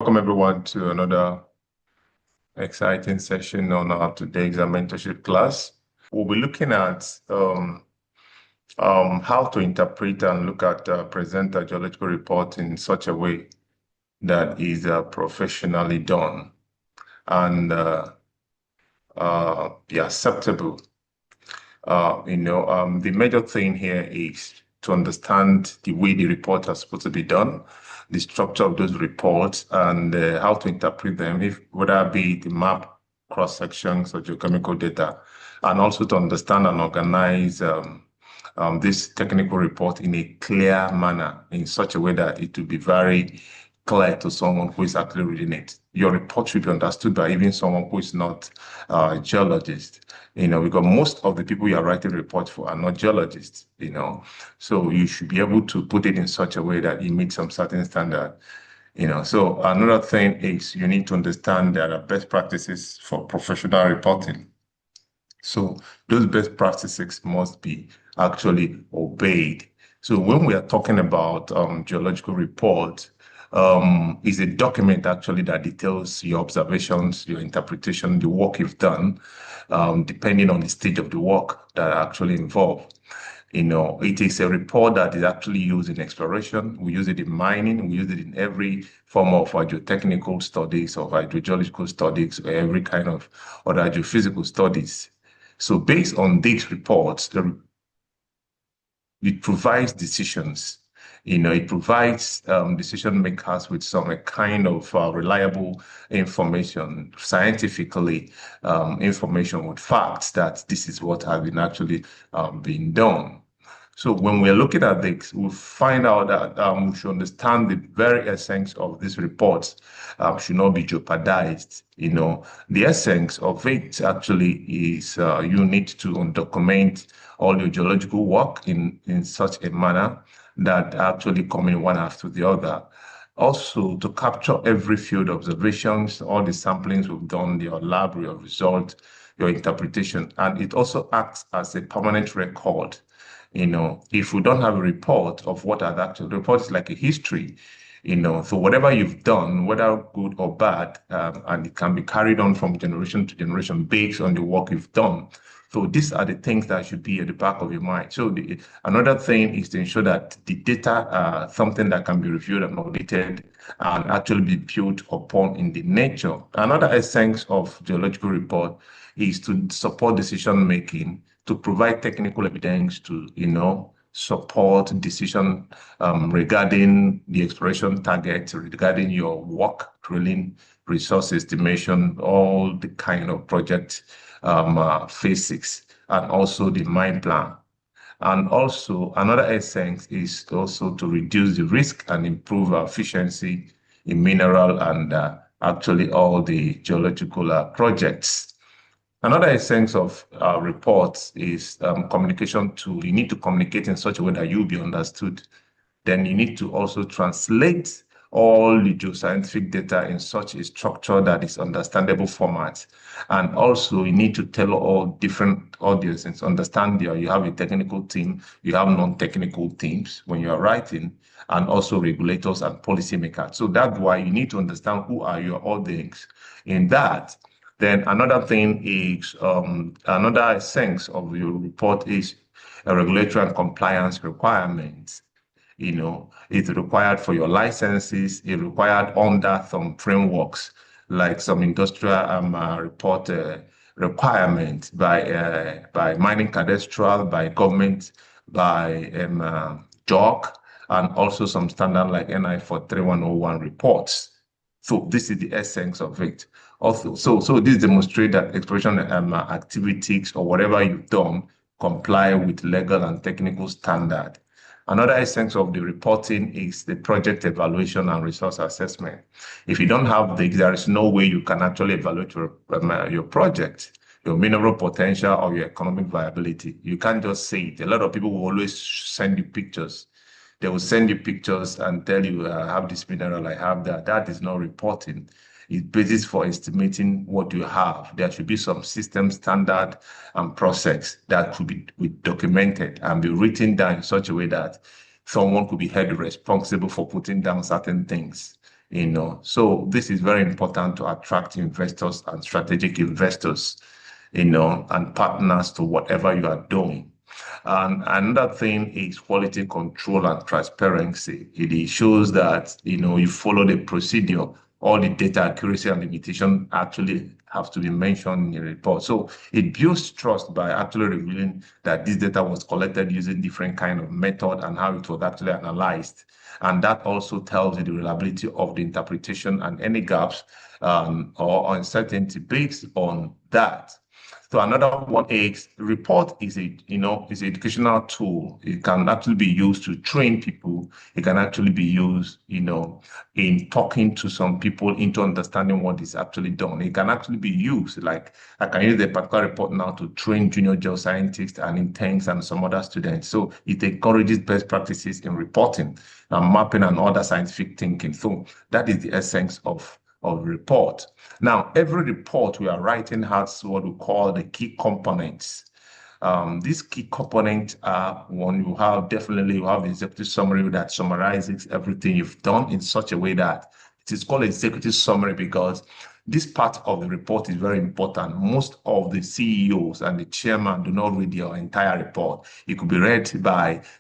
Welcome everyone to another exciting session on our today's mentorship class. We'll be looking at how to interpret and look at present a geological report in such a way that is professionally done and be acceptable. The major thing here is to understand the way the reports are supposed to be done, the structure of those reports, and how to interpret them, whether it be the map, cross-sections, or geochemical data, and also to understand and organize this technical report in a clear manner, in such a way that it will be very clear to someone who is actually reading it. Your report should be understood by even someone who is not a geologist, because most of the people you are writing reports for are not geologists, so you should be able to put it in such a way that it meets some certain standard. So another thing is you need to understand there are best practices for professional reporting. So those best practices must be actually obeyed. So when we are talking about geological report, is a document actually that details your observations, your interpretation, the work you've done, depending on the stage of the work that are actually involved. It is a report that is actually used in exploration. We use it in mining. We use it in every form of geotechnical studies or hydrogeological studies, or every kind of other geophysical studies. So based on these reports, it provides decisions. It provides decision makers with some kind of reliable information, scientifically information with facts that this is what has been actually been done. So when we're looking at this, we'll find out that we should understand the very essence of these reports should not be jeopardized. The essence of it actually is you need to document all your geological work in such a manner that actually come in one after the other. Also, to capture every field observations, all the samplings we've done, your lab, your result, your interpretation, and it also acts as a permanent record. If we don't have a report of what has actually, the report is like a history, so whatever you've done, whether good or bad, and it can be carried on from generation to generation based on the work you've done. So these are the things that should be at the back of your mind. So another thing is to ensure that the data are something that can be reviewed and audited and actually be built upon in the nature. Another essence of geological report is to support decision making, to provide technical evidence to, support decision regarding the exploration target, regarding your work, drilling, resource estimation, all the kind of project physics, and also the mine plan. And also another essence is also to reduce the risk and improve efficiency in mineral and actually all the geological projects. Another essence of reports is communication tool. You need to communicate in such a way that you'll be understood. Then you need to also translate all the geoscientific data in such a structure that is understandable format. And also you need to tell all different audiences, understand you have a technical team, you have non-technical teams when you are writing, and also regulators and policymakers. So that's why you need to understand who are your audience in that. Then another thing is, another essence of your report is a regulatory and compliance requirements. It's required for your licenses, it's required under some frameworks, like some industrial report requirements by mining cadastral, by government, by JOC, and also some standard like NI 43101 reports. So this is the essence of it. Also, so this demonstrates that exploration activities or whatever you've done comply with legal and technical standard. Another essence of the reporting is the project evaluation and resource assessment. If you don't have there is no way you can actually evaluate your project, your mineral potential, or your economic viability. You can't just say it. A lot of people will always send you pictures. They will send you pictures and tell you, I have this mineral, I have that. That is not reporting. It's basis for estimating what you have. There should be some system standard and process that could be documented and be written down in such a way that someone could be held responsible for putting down certain things. So this is very important to attract investors and strategic investors, and partners to whatever you are doing. And another thing is quality control and transparency. It shows that, you follow the procedure. All the data accuracy and limitation actually have to be mentioned in the report. So it builds trust by actually revealing that this data was collected using different kind of method and how it was actually analyzed. And that also tells you the reliability of the interpretation and any gaps or uncertainty based on that. So another one is report is is an educational tool. It can actually be used to train people. It can actually be used, in talking to some people into understanding what is actually done. It can actually be used, like I can use a particular report now to train junior geoscientists and interns and some other students. So it encourages best practices in reporting and mapping and other scientific thinking. So that is the essence of report. Now, every report we are writing has what we call the key components. These key components are one, you have the executive summary that summarizes everything you've done in such a way that it is called executive summary because this part of the report is very important. Most of the CEOs and the chairman do not read your entire report. It could be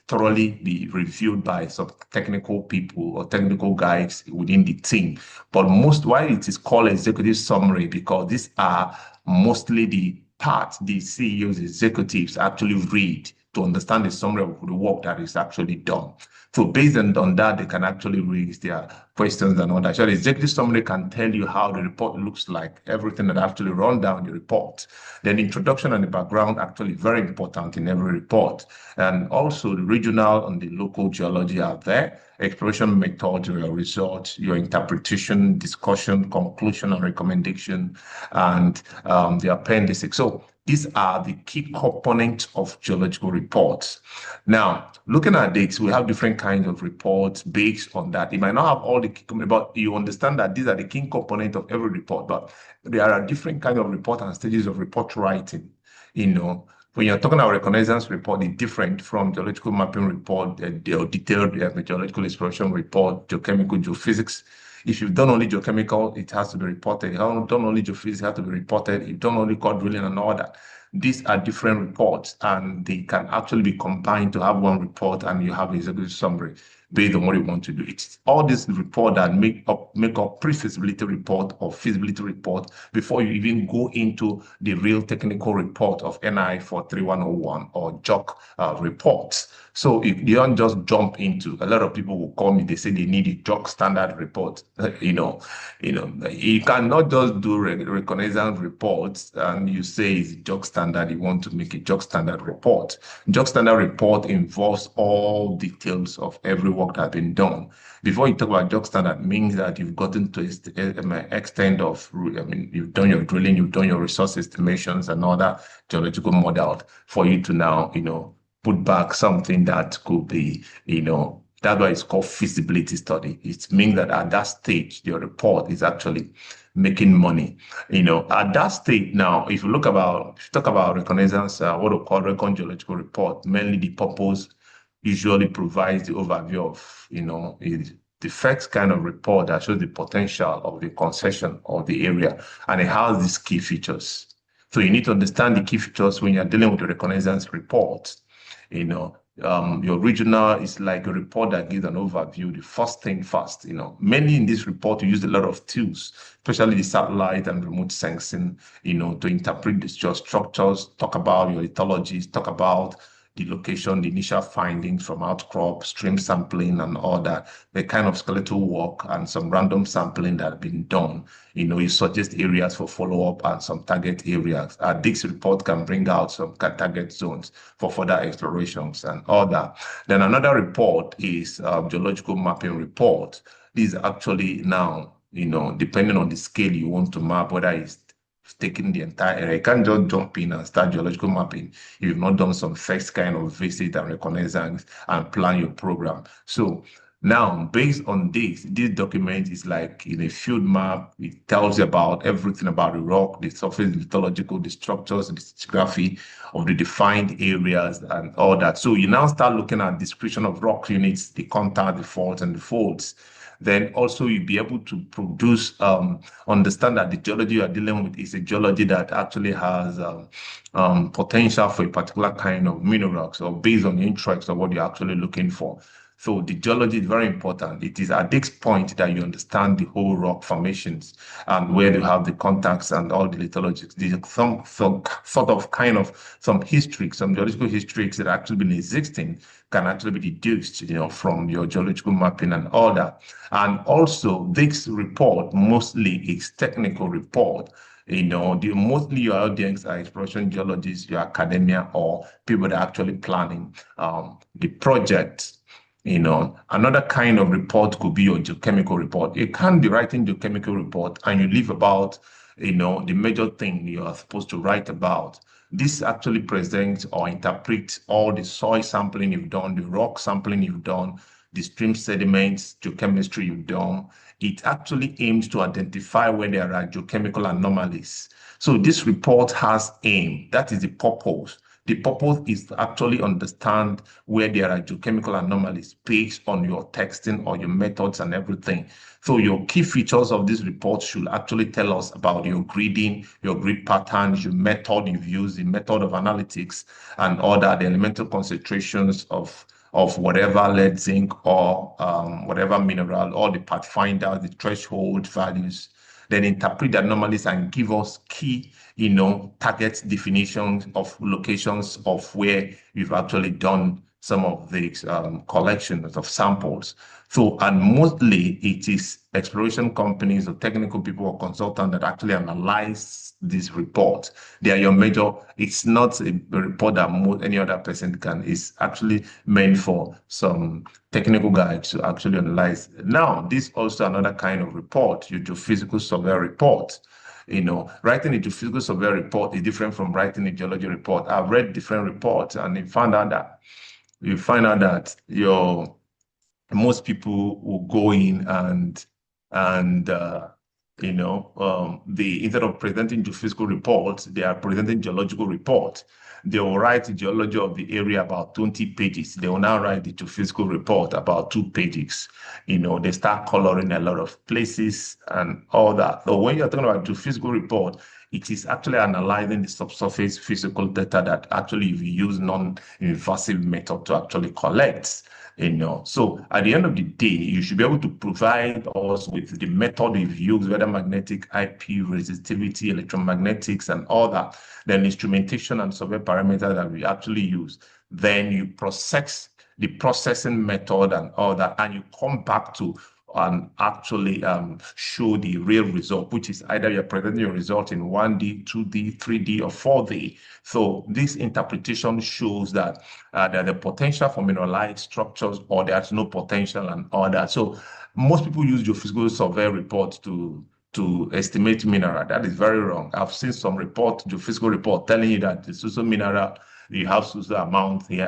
thoroughly be reviewed by some technical people or technical guys within the team. But why it is called executive summary, because these are mostly the part the CEOs, executives actually read to understand the summary of the work that is actually done. So based on that, they can actually raise their questions and all that. So the executive summary can tell you how the report looks like, everything that actually run down the report. Then the introduction and the background actually very important in every report. And also the regional and the local geology are there. Exploration method, your results, your interpretation, discussion, conclusion, and recommendation, and the appendices. So these are the key components of geological reports. Now, looking at this, we have different kinds of reports based on that. It might not have all the key components, but you understand that these are the key components of every report. But there are different kinds of report and stages of report writing. When you're talking about Reconnaissance report, it's different from geological mapping report, the detailed geological exploration report, geochemical, geophysics. If you've done only geochemical, it has to be reported. If you've done only geophysics, it has to be reported. If you've done only core drilling and all that. These are different reports, and they can actually be combined to have one report, and you have an executive summary based on what you want to do. It's all this report that make up pre-feasibility report or feasibility report before you even go into the real technical report of NI 43101 or JOC reports. So if you don't just jump into, a lot of people will call me, they say they need a JOC standard report. You cannot just do reconnaissance reports and you say it's JOC standard, you want to make a JOC standard report. JOC standard report involves all details of every work that has been done. Before you talk about JOC standard, means that you've gotten to extent of, you've done your drilling, you've done your resource estimations and other geological models for you to now, put back something that could be, that's why it's called feasibility study. It means that at that stage, your report is actually making money. At that stage now, if you talk about Reconnaissance, what we call Recon Geological report, mainly the purpose usually provides the overview of, the first kind of report that shows the potential of the concession of the area, and it has these key features. So you need to understand the key features when you're dealing with the Reconnaissance report. Your regional is like a report that gives an overview, the first thing first. Mainly in this report, you use a lot of tools, especially the satellite and remote sensing, to interpret the geostructures, talk about your lithologies, talk about the location, the initial findings from outcrop, stream sampling, and all that, the kind of skeletal work and some random sampling that have been done. You suggest areas for follow-up and some target areas. This report can bring out some target zones for further explorations and all that. Then another report is geological mapping report. These actually now, depending on the scale you want to map, whether it's taking the entire area. You can't just jump in and start geological mapping if you've not done some first kind of visit and reconnaissance and plan your program. So now, based on this document is like in a field map. It tells you about everything about the rock, the surface, the lithological, the structures, the stratigraphy of the defined areas and all that. So you now start looking at description of rock units, the contact, the faults, and the folds. then also you'll be able to produce, understand that the geology you are dealing with is a geology that actually has potential for a particular kind of minerals or based on the interest of what you're actually looking for. So the geology is very important. It is at this point that you understand the whole rock formations and where you have the contacts and all the lithologies. There's some sort of kind of some history, some geological histories that actually been existing can actually be deduced, from your geological mapping and all that. And also this report mostly is technical report. Mostly your audience are exploration geologists, your academia, or people that are actually planning the project. Another kind of report could be your geochemical report. You can't be writing geochemical report and you leave about, the major thing you are supposed to write about. This actually presents or interprets all the soil sampling you've done, the rock sampling you've done, the stream sediments, geochemistry you've done. It actually aims to identify where there are geochemical anomalies. So this report has aim. That is the purpose. The purpose is to actually understand where there are geochemical anomalies based on your texting or your methods and everything. So your key features of this report should actually tell us about your gridding, your grid patterns, your method you've used, the method of analytics, and all that, the elemental concentrations of whatever lead, zinc, or whatever mineral, all the pathfinders, the threshold values, then interpret the anomalies and give us key, target definitions of locations of where you've actually done some of these collections of samples. So, and mostly it is exploration companies or technical people or consultants that actually analyze this report. They are your major, it's not a report that any other person can. It's actually meant for some technical guides to actually analyze. Now, this also another kind of report, your geophysical survey report. Writing a geophysical survey report is different from writing a geology report. I've read different reports and you find out that most people will go in instead of presenting geophysical reports, they are presenting geological reports. They will write the geology of the area about 20 pages. They will now write the geophysical report about 2 pages. They start coloring a lot of places and all that. So when you're talking about geophysical report, it is actually analyzing the subsurface physical data that actually you use non-invasive method to actually collect. So at the end of the day, you should be able to provide us with the method we've used, whether magnetic, IP, resistivity, electromagnetics, and all that, then instrumentation and survey parameters that we actually use. Then you process the processing method and all that, and you come back to and actually show the real result, which is either you're presenting your result in 1D, 2D, 3D, or 4D. So this interpretation shows that there's a potential for mineralized structures or there's no potential and all that. So most people use geophysical survey reports to estimate mineral. That is very wrong. I've seen some geophysical report telling you that the social mineral, you have social amount here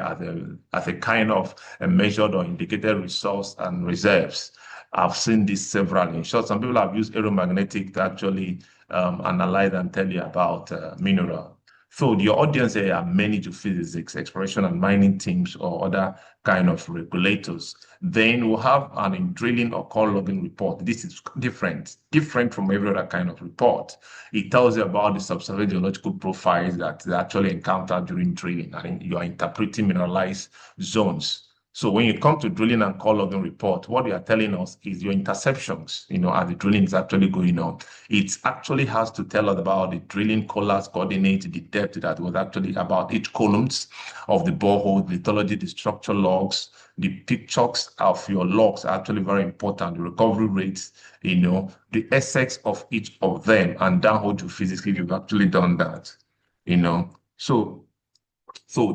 as a kind of a measured or indicated resource and reserves. I've seen this several. In short, some people have used aeromagnetic to actually analyze and tell you about mineral. So your audience here are many geophysics, exploration and mining teams or other kind of regulators. Then we'll have an drilling or core logging report. This is different from every other kind of report. It tells you about the subsurface geological profiles that they actually encountered during drilling, and you are interpreting mineralized zones. So when you come to drilling and core logging report, what you are telling us is your interceptions, as the drilling is actually going on. It actually has to tell us about the drilling collars, coordinate, the depth that was actually about each columns of the borehole, the lithology, the structure logs, the pictures of your logs are actually very important. The recovery rates, the essence of each of them, and downhole geophysics, if you've actually done that, So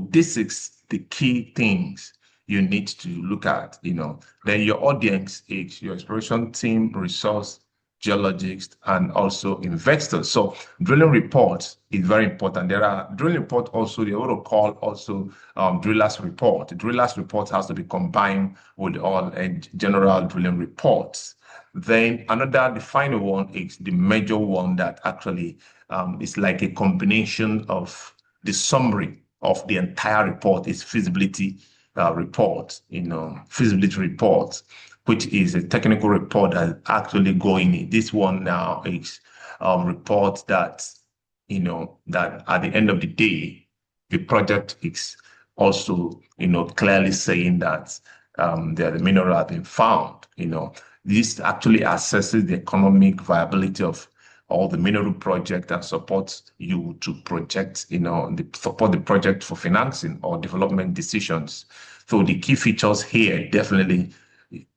this is the key things you need to look at, Then your audience is your exploration team, resource, geologists, and also investors. So drilling reports is very important. There are drilling reports also, they want to call also drillers report. Drillers report has to be combined with all general drilling reports. Then the final one is the major one that actually is like a combination of the summary of the entire report is feasibility report, feasibility report. which is a technical report that actually going in. This one now is report that, that at the end of the day, the project is also, clearly saying that the mineral have been found. This actually assesses the economic viability of all the mineral project and supports you to project, support the project for financing or development decisions. So the key features here, definitely,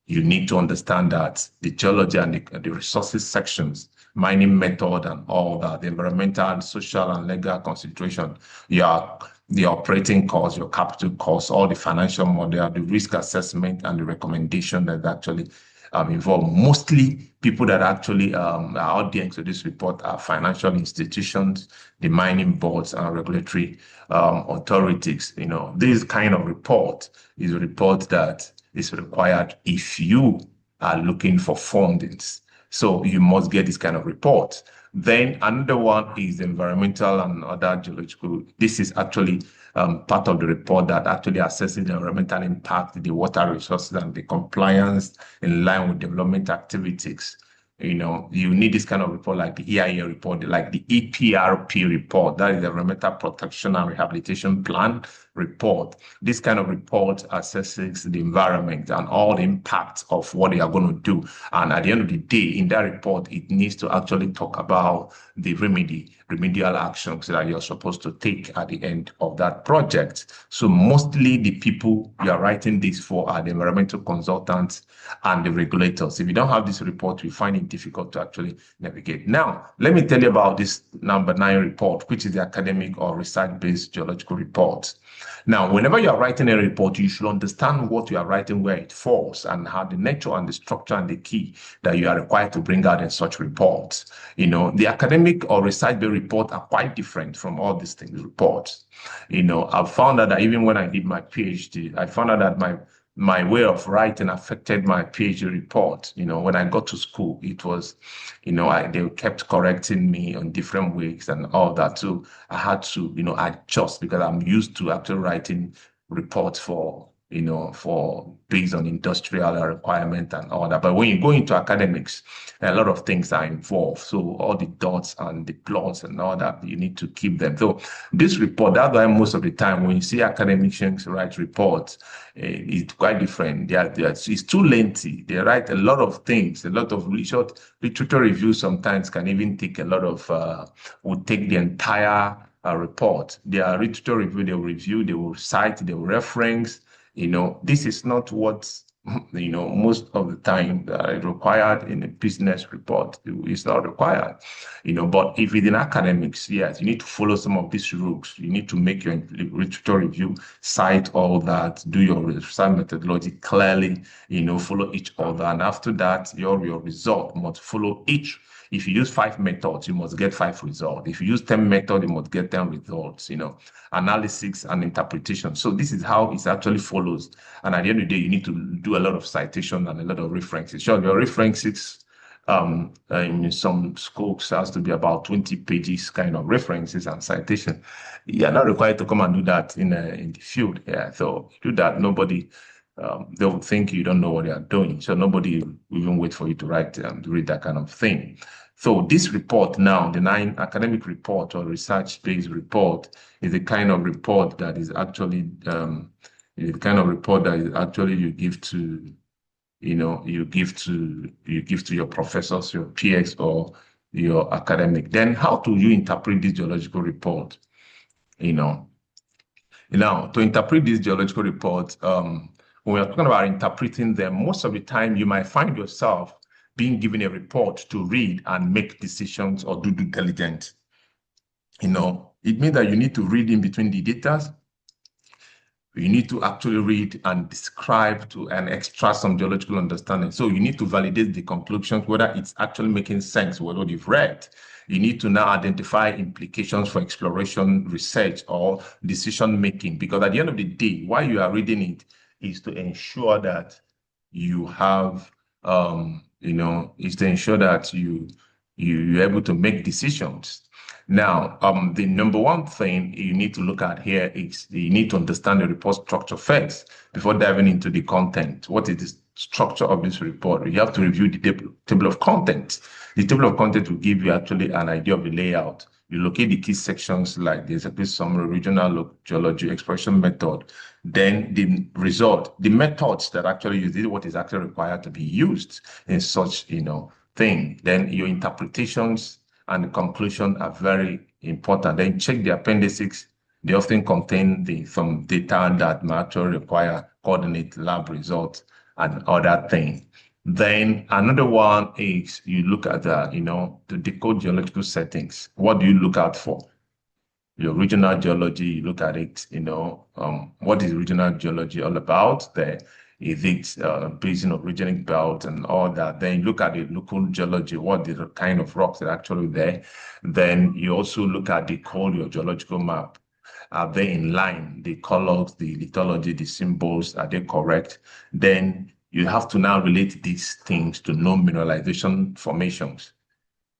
you need to understand that the geology and the resources sections, mining method and all that, the environmental, social, and legal consideration, the operating costs, your capital costs, all the financial model, the risk assessment, and the recommendation that actually involved. Mostly people that actually are audience to this report are financial institutions, the mining boards, and regulatory authorities. This kind of report is a report that is required if you are looking for fundings. So you must get this kind of report. Then another one is environmental and other geological. This is actually part of the report that actually assesses the environmental impact, the water resources, and the compliance in line with development activities. You need this kind of report like the EIA report, like the EPRP report, that is the Environmental Protection and Rehabilitation Plan report. This kind of report assesses the environment and all the impacts of what they are going to do. And at the end of the day, in that report, it needs to actually talk about the remedial actions that you're supposed to take at the end of that project. So mostly the people you are writing this for are the environmental consultants and the regulators. If you don't have this report, we find it difficult to actually navigate. Now, let me tell you about this number 9 report, which is the academic or research-based geological report. Now, whenever you are writing a report, you should understand what you are writing, where it falls, and how the nature and the structure and the key that you are required to bring out in such reports. The academic or research-based report are quite different from all these things reports. I've found out that even when I did my PhD, I found out that my way of writing affected my PhD report. When I got to school, it was, they kept correcting me on different ways and all that. So I had to, adjust because I'm used to actually writing reports for based on industrial requirement and all that. But when you go into academics, a lot of things are involved. So all the dots and the plots and all that, you need to keep them. So this report, that's why most of the time when you see academicians write reports, it's quite different. It's too lengthy. They write a lot of things, a lot of short literature reviews sometimes can even take a lot of, would take the entire report. Their literature review, they will review, they will cite, they will reference. This is not what, most of the time that is required in a business report. It's not required, but if it's in academics, yes, you need to follow some of these rules. You need to make your literature review, cite all that, do your research methodology clearly, follow each other. And after that, your result must follow each. If you use 5 methods, you must get 5 results. If you use 10 methods, you must get 10 results, analysis and interpretation. So this is how it actually follows. And at the end of the day, you need to do a lot of citation and a lot of references. Sure, your references in some scopes has to be about 20 pages kind of references and citation. You're not required to come and do that in the field. Yeah, so do that. Nobody... they'll think you don't know what they are doing. So nobody will even wait for you to write, to read that kind of thing. So this report now, the 9 academic report or research-based report, is the kind of report that is actually, you give to, you give to your professors, your peers, or your academic. Then how do you interpret this geological report? Now, to interpret this geological report, when we're talking about interpreting them, most of the time you might find yourself being given a report to read and make decisions or do due diligence. It means that you need to read in between the data. You need to actually read and describe and extract some geological understanding. So you need to validate the conclusions, whether it's actually making sense with what you've read. You need to now identify implications for exploration, research, or decision-making. Because at the end of the day, while you are reading it, is to ensure that you have, is to ensure that you're able to make decisions. Now, the number one thing you need to look at here is you need to understand the report structure first before diving into the content. What is the structure of this report, you have to review the table of contents. The table of contents will give you actually an idea of the layout. You locate the key sections like the executive summary, regional geology, exploration method, then the result, the methods that actually use this, what is actually required to be used in such, thing. Then your interpretations and the conclusion are very important. Then check the appendices. They often contain some data that may actually require coordinate lab results and other things. Then another one is you look at to decode geological settings. What do you look out for? Your regional geology, you look at it, what is regional geology all about? There is it basin of orogenic belt and all that. Then you look at the local geology, what is the kind of rocks that are actually there. Then you also look at your geological map. Are they in line? The colors, the lithology, the symbols, are they correct? Then you have to now relate these things to known mineralization formations.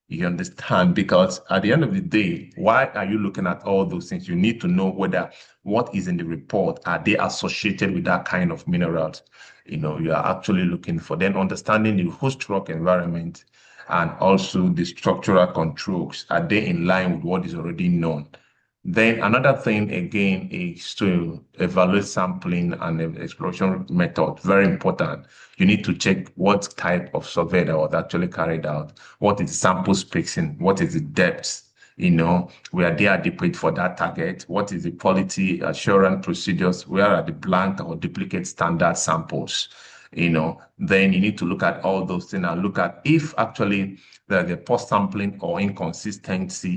You understand? Because at the end of the day, why are you looking at all those things? You need to know whether what is in the report, are they associated with that kind of minerals? You are actually looking for. Then understanding the host rock environment and also the structural controls. Are they in line with what is already known? Then another thing again is to evaluate sampling and exploration method. Very important. You need to check what type of survey that was actually carried out. What is the sample spacing? What is the depth? Were they adequate for that target? What is the quality assurance procedures? Where are the blank or duplicate standard samples? Then you need to look at all those things and look at if actually there's a post-sampling or inconsistency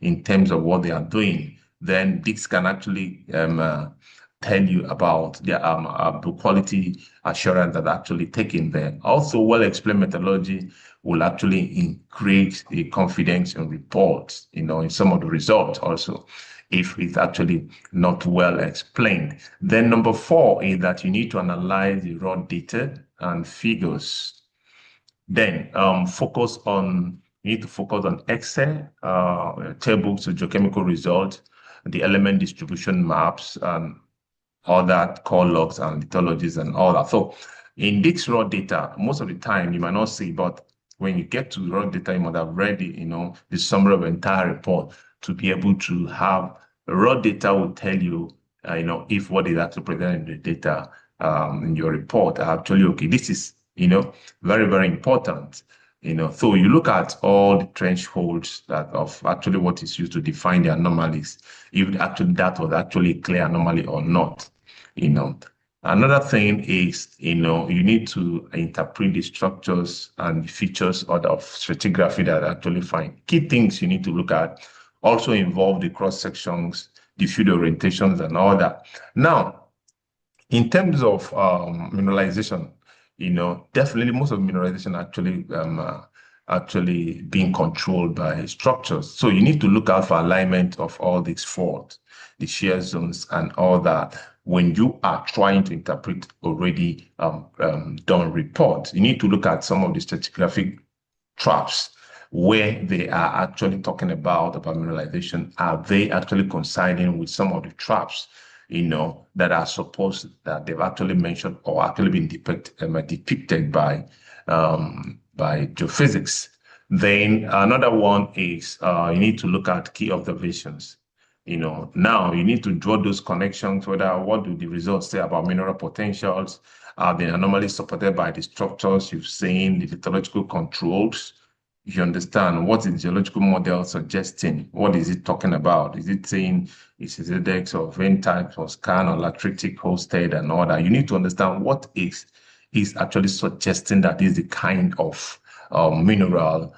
in terms of what they are doing. Then this can actually tell you about the quality assurance that actually taken there. Also, well-explained methodology will actually increase the confidence in reports, in some of the results also, if it's actually not well explained. Then number 4 is that you need to analyze the raw data and figures. Then you need to focus on Excel, tables with geochemical results, the element distribution maps, and all that core logs and lithologies and all that. So in this raw data, most of the time you might not see, but when you get to raw data, you might have read the summary of the entire report to be able to have raw data will tell you, if what is actually presented in the data in your report are actually okay. This is, very, very important. So you look at all the thresholds of actually what is used to define the anomalies, if actually that was actually a clear anomaly or not. Another thing is, you need to interpret the structures and the features of stratigraphy that are actually find. Key things you need to look at also involve the cross sections, the field orientations, and all that. Now, in terms of mineralization, definitely most of mineralization actually being controlled by structures. So you need to look out for alignment of all these faults, the shear zones, and all that. When you are trying to interpret already done reports, you need to look at some of the stratigraphic traps where they are actually talking about mineralization. Are they actually coinciding with some of the traps that are supposed that they've actually mentioned or actually been depicted by geophysics? Then another one is you need to look at key observations. Now you need to draw those connections, whether what do the results say about mineral potentials, are the anomalies supported by the structures you've seen, the lithological controls. You understand what is the geological model suggesting? What is it talking about? Is it saying it's a index of vein types or scan or lateritic hosted and all that? You need to understand what is actually suggesting that is the kind of mineral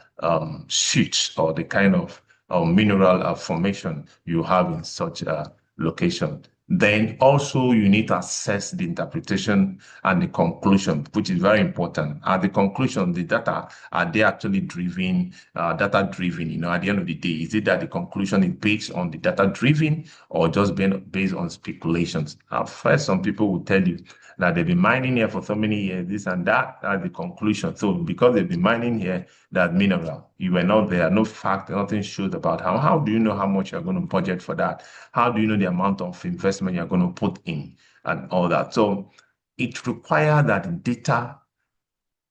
sheets or the kind of mineral formation you have in such a location. Then also you need to assess the interpretation and the conclusion, which is very important. At the conclusion, the data, are they actually data driven? At the end of the day, is it that the conclusion is based on the data driven or just based on speculations? At first, some people will tell you that they've been mining here for so many years, this and that, that's the conclusion. So because they've been mining here, that mineral, you were not there, no fact, nothing shows about how do you know how much you're going to budget for that? How do you know the amount of investment you're going to put in and all that? So it requires that data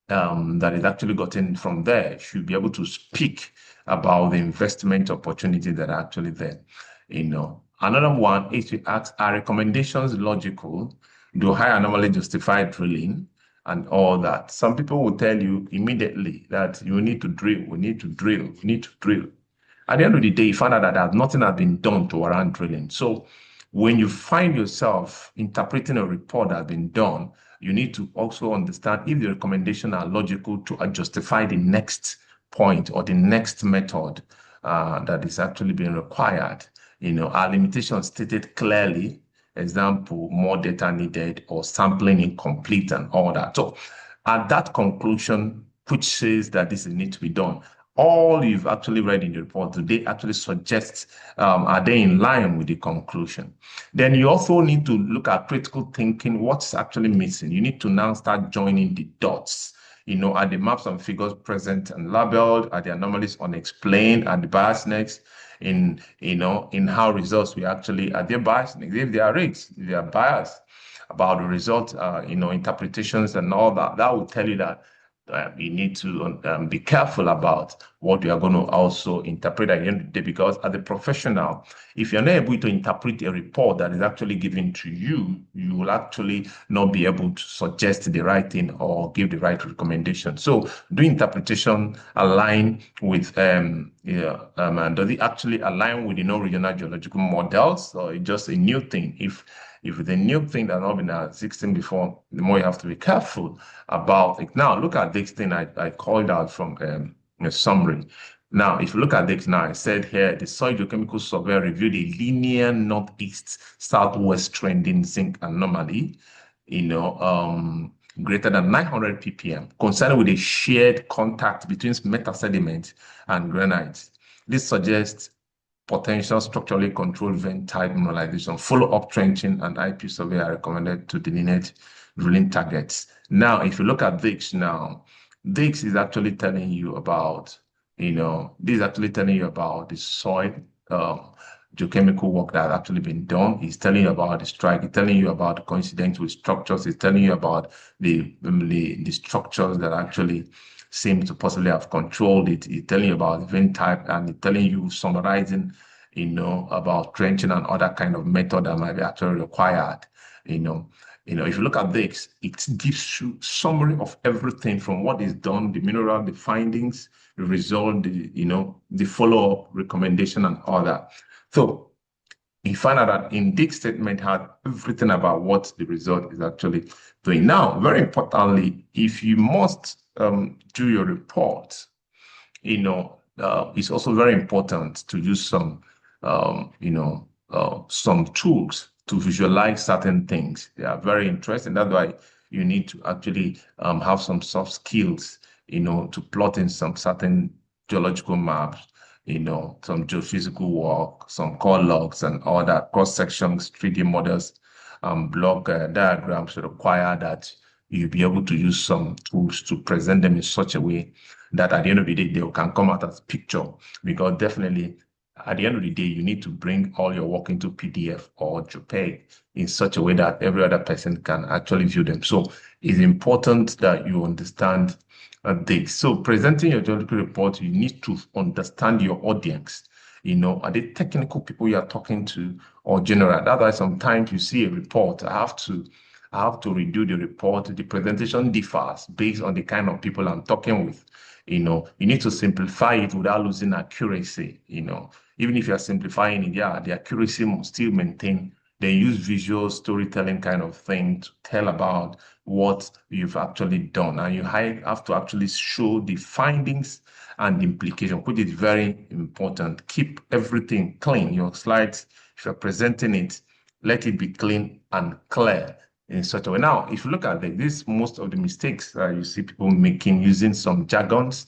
that is actually gotten from there should be able to speak about the investment opportunity that are actually there. Another one is to ask, are recommendations logical? Do high anomaly justify drilling and all that? Some people will tell you immediately that you need to drill, we need to drill, we need to drill. At the end of the day, you find out that nothing has been done to warrant drilling. So when you find yourself interpreting a report that has been done, you need to also understand if the recommendations are logical to justify the next point or the next method that is actually being required. Our limitations stated clearly, example, more data needed or sampling incomplete and all that. So at that conclusion, which says that this needs to be done, all you've actually read in the report, do they actually suggest, are they in line with the conclusion? Then you also need to look at critical thinking, what's actually missing. You need to now start joining the dots. Are the maps and figures present and labeled? Are the anomalies unexplained? Are the biasness in how results we actually, are they biased? If they are rigged, if they are biased about the result, interpretations and all that, that will tell you that you need to be careful about what you are going to also interpret at the end of the day, because as a professional, if you're not able to interpret a report that is actually given to you, you will actually not be able to suggest the right thing or give the right recommendation. So do interpretation align with, does it actually align with the regional geological models, or it's just a new thing? If the new thing that not been existing before, the more you have to be careful about it. Now, look at this thing I called out from a summary. Now, if you look at this now, I said here, the soil geochemical survey reviewed a linear northeast-southwest trending zinc anomaly, greater than 900 ppm, concerned with a shared contact between metasediment and granite. This suggests potential structurally controlled vent type mineralization. Follow-up trenching and IP survey are recommended to delineate drilling targets. Now, if you look at this now, this is actually telling you about, this is actually telling you about the soil geochemical work that has actually been done. It's telling you about the strike. It's telling you about the coincidence with structures. It's telling you about the structures that actually seem to possibly have controlled it. It's telling you about vent type, and it's telling you, summarizing, about trenching and other kind of method that might be actually required. If you look at this, it gives you summary of everything from what is done, the mineral, the findings, the result, the follow-up recommendation and all that. So you find out that in this statement had everything about what the result is actually doing. Now, very importantly, if you must do your report, it's also very important to use some tools to visualize certain things. They are very interesting. That's why you need to actually have some soft skills, to plot in some certain geological maps, some geophysical work, some core logs and all that, cross sections, 3D models, block diagrams require that you be able to use some tools to present them in such a way that at the end of the day, they can come out as picture. Because definitely, at the end of the day, you need to bring all your work into PDF or JPEG in such a way that every other person can actually view them. So it's important that you understand this. So presenting your geological report, you need to understand your audience. Are they technical people you are talking to or general? That's why sometimes you see a report, I have to redo the report. The presentation differs based on the kind of people I'm talking with. You need to simplify it without losing accuracy. Even if you're simplifying it, yeah, the accuracy must still maintain. They use visual storytelling kind of thing to tell about what you've actually done. And you have to actually show the findings and the implication, which is very important. Keep everything clean. Your slides, if you're presenting it, let it be clean and clear in such a way. Now, if you look at this, most of the mistakes you see people making using some jargons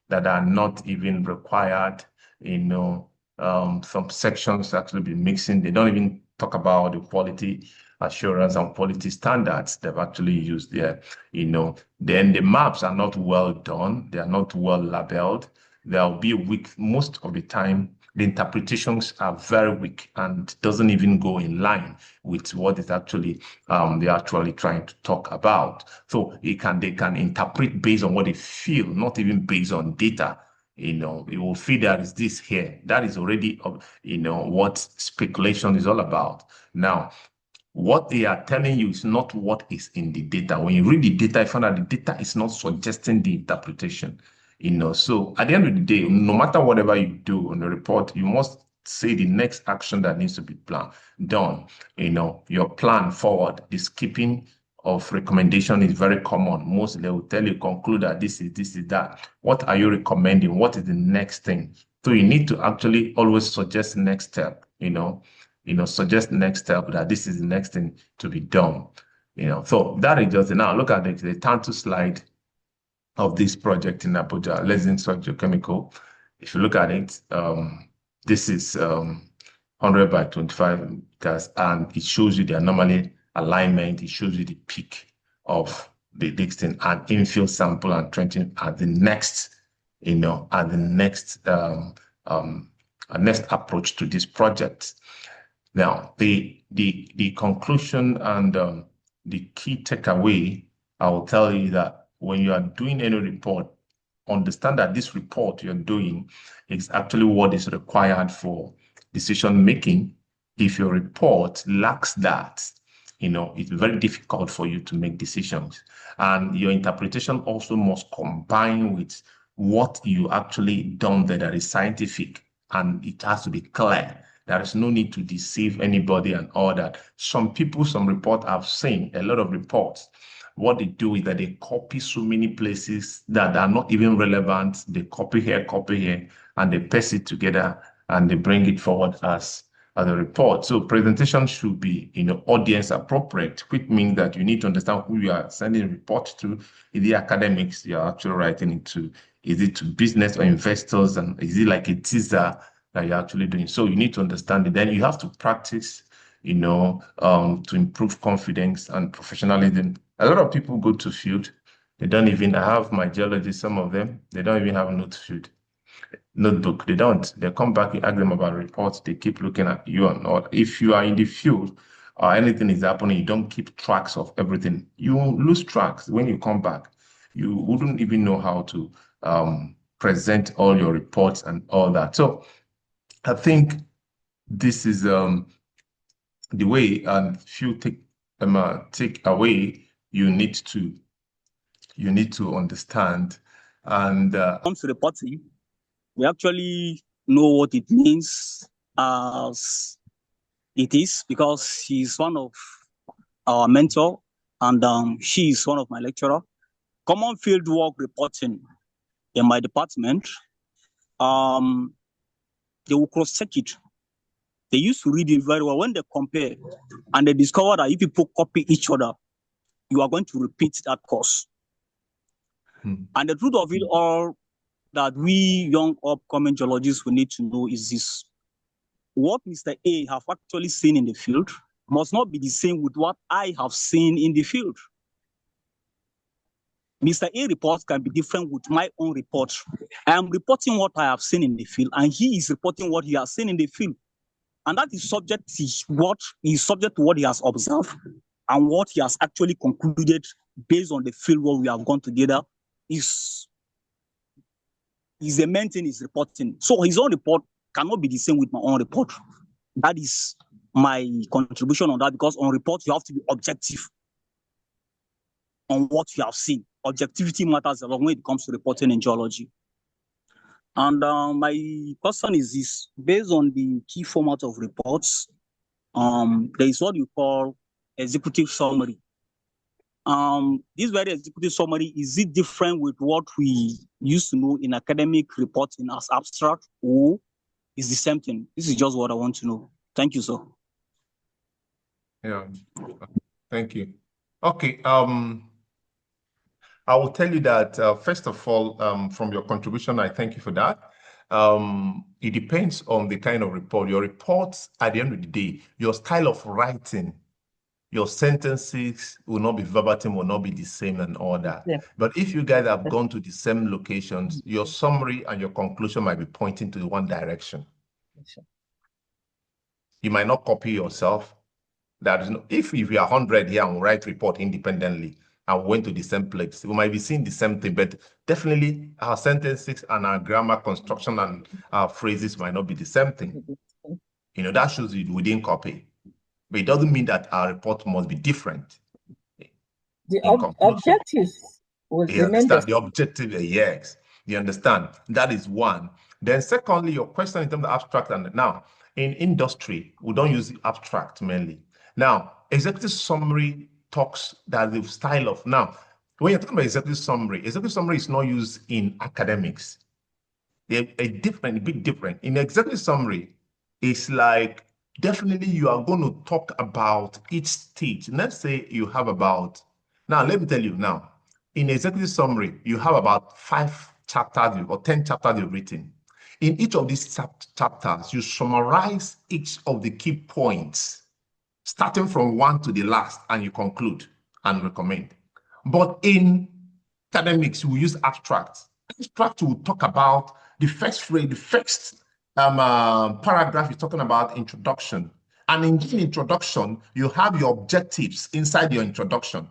that are not even required, some sections actually be mixing. They don't even talk about the quality assurance and quality standards they've actually used there. Then the maps are not well done. They are not well labeled. They'll be weak most of the time. the interpretations are very weak and doesn't even go in line with what is actually they're actually trying to talk about. So they can interpret based on what they feel, not even based on data. It will feel there is this here. That is already, what speculation is all about. Now, what they are telling you is not what is in the data. When you read the data, you find out the data is not suggesting the interpretation. So at the end of the day, no matter whatever you do on the report, you must say the next action that needs to be done. Your plan forward, the skipping of recommendation is very common. Most they will tell you, conclude that this is that. What are you recommending? What is the next thing? So you need to actually always suggest the next step, suggest the next step, that this is the next thing to be done. So that is just now. Look at the Tantu slide of this project in Abuja, Lesson Geochemical. If you look at it, this is 100 by 25 meters, and it shows you the anomaly alignment. It shows you the peak of the distance and infill sample and trenching at the next, next approach to this project. Now, the conclusion and the key takeaway, I will tell you that when you are doing any report, understand that this report you're doing is actually what is required for decision making. If your report lacks that, it's very difficult for you to make decisions. And your interpretation also must combine with what you actually done there that is scientific, and it has to be clear. There is no need to deceive anybody and all that. Some report I've seen, a lot of reports, what they do is that they copy so many places that are not even relevant. They copy here, and they paste it together and they bring it forward as a report. So presentation should be, audience appropriate, which means that you need to understand who you are sending a report to. Is it academics you're actually writing it to? Is it to business or investors? And is it like a teaser that you're actually doing? So you need to understand it. Then you have to practice, to improve confidence and professionalism. A lot of people go to field. They don't even, I have my geologists, some of them, they don't even have notebook. They don't. They come back, you ask them about reports, they keep looking at you and all. If you are in the field or anything is happening, you don't keep tracks of everything. You lose tracks. When you come back, you wouldn't even know how to present all your reports and all that. So I think this is the way, and if you take away, you need to understand. And comes to reporting, we actually know what it means as it is, because she's one of our mentor and she is one of my lecturer. Common field work reporting in my department, they will cross-check it. They used to read it very well. When they compare and they discover that if people copy each other, you are going to repeat that course. And the truth of it all that we young upcoming geologists will need to know is this: what Mr. A have actually seen in the field must not be the same with what I have seen in the field. Mr. A report can be different with my own report. I am reporting what I have seen in the field, and he is reporting what he has seen in the field. And that is subject to what he has observed and what he has actually concluded based on the field work we have gone together is the main thing he's reporting. So his own report cannot be the same with my own report. That is my contribution on that, because on report, you have to be objective on what you have seen. Objectivity matters a lot when it comes to reporting in geology. And my question is this: based on the key format of reports, there is what you call executive summary. This very executive summary, is it different with what we used to know in academic reporting as abstract, or is the same thing? This is just what I want to know. Thank you, sir. Yeah, thank you. Okay, I will tell you that, first of all, from your contribution, I thank you for that. It depends on the kind of report. Your reports, at the end of the day, your style of writing, your sentences will not be verbatim, will not be the same and all that. Yeah. But if you guys have gone to the same locations, your summary and your conclusion might be pointing to one direction. You might not copy yourself. That is if we are 100 here and we write report independently and went to the same place, we might be seeing the same thing, but definitely our sentences and our grammar construction and our phrases might not be the same thing. That shows we didn't copy. But it doesn't mean that our report must be different. The objectives will remain the same. The objective, yes. You understand? That is one. Then secondly, your question in terms of abstract, and now in industry, we don't use abstract mainly. Now, executive summary talks that the style of, now, when you're talking about executive summary is not used in academics. They're a bit different. In executive summary, it's like, definitely you are going to talk about each stage. Let's say you have about, now let me tell you now, in executive summary, you have about 5 chapters or 10 chapters you've written. In each of these chapters, you summarize each of the key points, starting from one to the last, and you conclude and recommend. But in academics, we use abstract. Abstract will talk about the first phrase, the first paragraph is talking about introduction. And in the introduction, you have your objectives inside your introduction.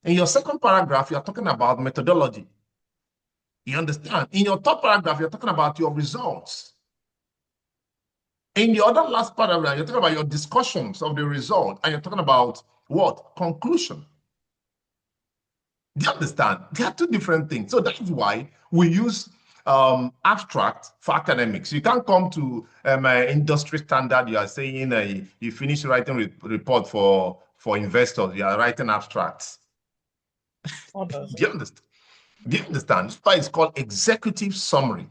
In your second paragraph, you're talking about methodology. You understand? In your third paragraph, you're talking about your results. In the other last paragraph, you're talking about your discussions of the result, and you're talking about what? Conclusion. Do you understand? They are 2 different things. So that's why we use abstract for academics. You can't come to industry standard. You are saying you finish writing report for investors. You are writing abstracts. Do you understand? Do you understand? That's why it's called executive summary.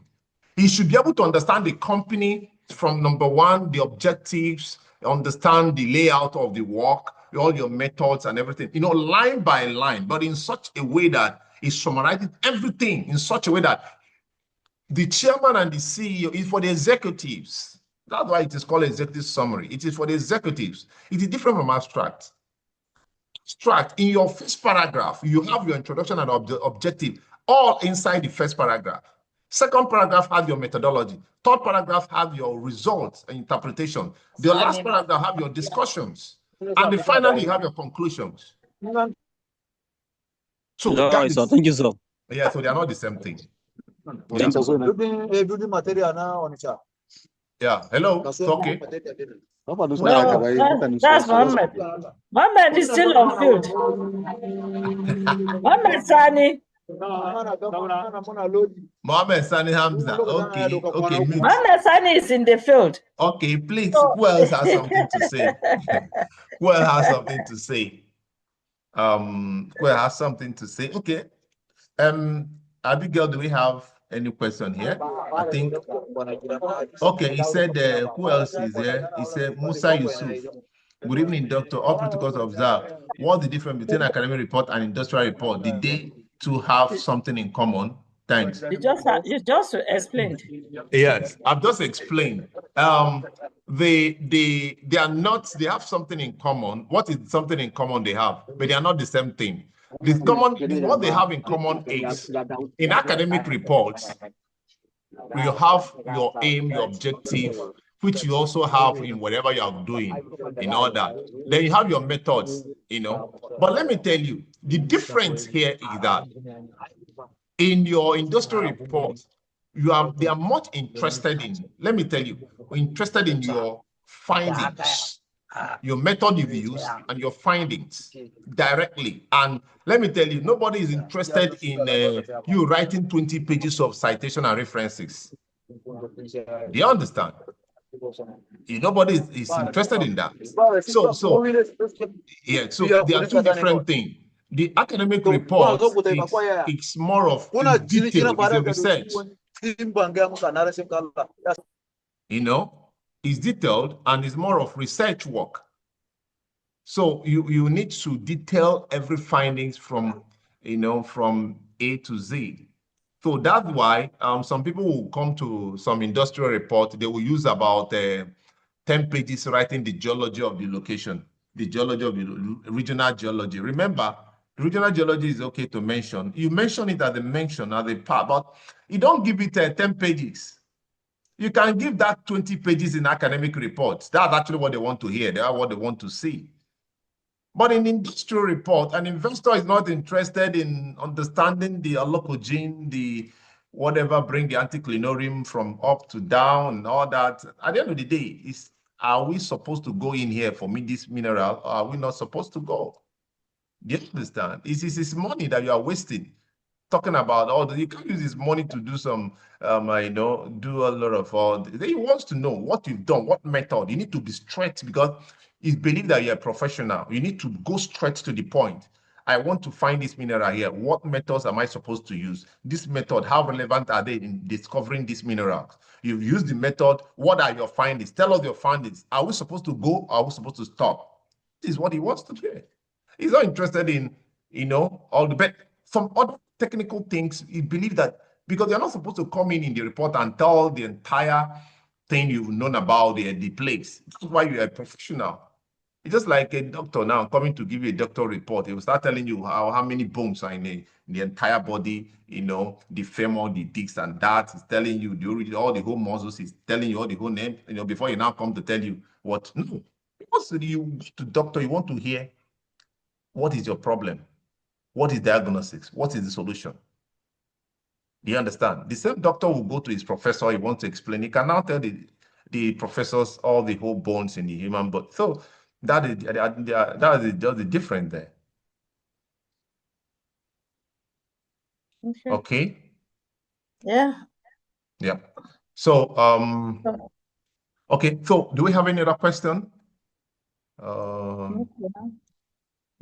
You should be able to understand the company from number 1, the objectives, understand the layout of the work, all your methods and everything, line by line, but in such a way that it summarizes everything in such a way that the chairman and the CEO is for the executives. That's why it is called executive summary. It is for the executives. It is different from abstract. Abstract, in your first paragraph, you have your introduction and objective all inside the first paragraph. Second paragraph has your methodology. Third paragraph has your results and interpretation. The last paragraph have your discussions. And finally, you have your conclusions. So thank you, sir. Yeah, so they are not the same thing. Yeah, hello, it's okay. That's Mohammed. Mohammed is still on field. Mohammed Sani. Mohammed Sani Hamza. Okay, mute. Mohammed Sani is in the field. Okay, please, who else has something to say? Who else has something to say? Who else has something to say? Okay. Abigail, do we have any question here? I think. Okay, he said, who else is there? He said, Musa Yusuf. Good evening, doctor. All protocols observed. What's the difference between academic report and industrial report? Did they two have something in common? Thanks. You just explained. Yes, I've just explained. They are not, they have something in common. What is something in common they have? But they are not the same thing. What they have in common is, in academic reports, you have your aim, your objective, which you also have in whatever you are doing, in all that. Then you have your methods, But let me tell you, the difference here is that in your industrial report, they are much interested in, let me tell you, interested in your findings, your method you've used, and your findings directly. And let me tell you, nobody is interested in you writing 20 pages of citation and references. Do you understand? Nobody is interested in that. So there are 2 different things. The academic report it's more of detail, it's a research. It's detailed and it's more of research work. So you need to detail every findings from from A to Z. So that's why some people will come to some industrial report, they will use about 10 pages writing the geology of the location, the geology of the regional geology. Remember, regional geology is okay to mention. You mention it as a mention, as a part, but you don't give it 10 pages. You can give that 20 pages in academic reports. That's actually what they want to hear. That's what they want to see. But in industrial report, an investor is not interested in understanding the allocogene, the whatever, bring the anticlinorium from up to down and all that. At the end of the day, are we supposed to go in here for me this mineral, or are we not supposed to go? Do you understand? It's money that you are wasting. Talking about all the, you can use this money to do some, do a lot of all. He wants to know what you've done, what method. You need to be straight because it's believed that you're a professional. You need to go straight to the point. I want to find this mineral here. What methods am I supposed to use? This method, how relevant are they in discovering this mineral? You've used the method. What are your findings? Tell us your findings. Are we supposed to go? Or are we supposed to stop? This is what he wants to hear. He's not interested in, all the best. Some other technical things, he believes that because you're not supposed to come in the report and tell the entire thing you've known about the place. That's why you're a professional. It's just like a doctor now coming to give you a doctor report. He will start telling you how many bones are in the entire body, the femur, the discs, and that. He's telling you all the whole muscles. He's telling you all the whole name, before you now come to tell you what. No, because you go to doctor, you want to hear what is your problem? What is diagnostics? What is the solution? Do you understand? The same doctor will go to his professor, he wants to explain. He can now tell the professors all the whole bones in the human body. So that is just the difference there. Okay. Yeah. Yeah. So okay. So do we have any other question?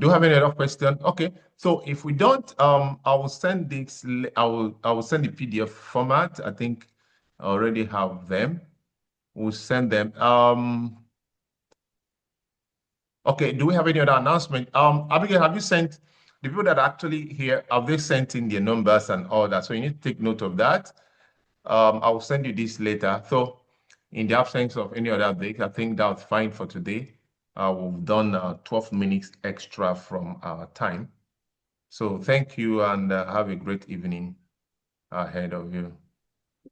Do you have any other question? Okay. So if we don't, I will send this. I will send the PDF format. I think I already have them. We'll send them. Okay. Do we have any other announcement? Abigail, have you sent the people that are actually here? Have they sent in their numbers and all that? So you need to take note of that. I will send you this later. So in the absence of any other updates, I think that's fine for today. We've done 12 minutes extra from our time. So thank you and have a great evening ahead of you.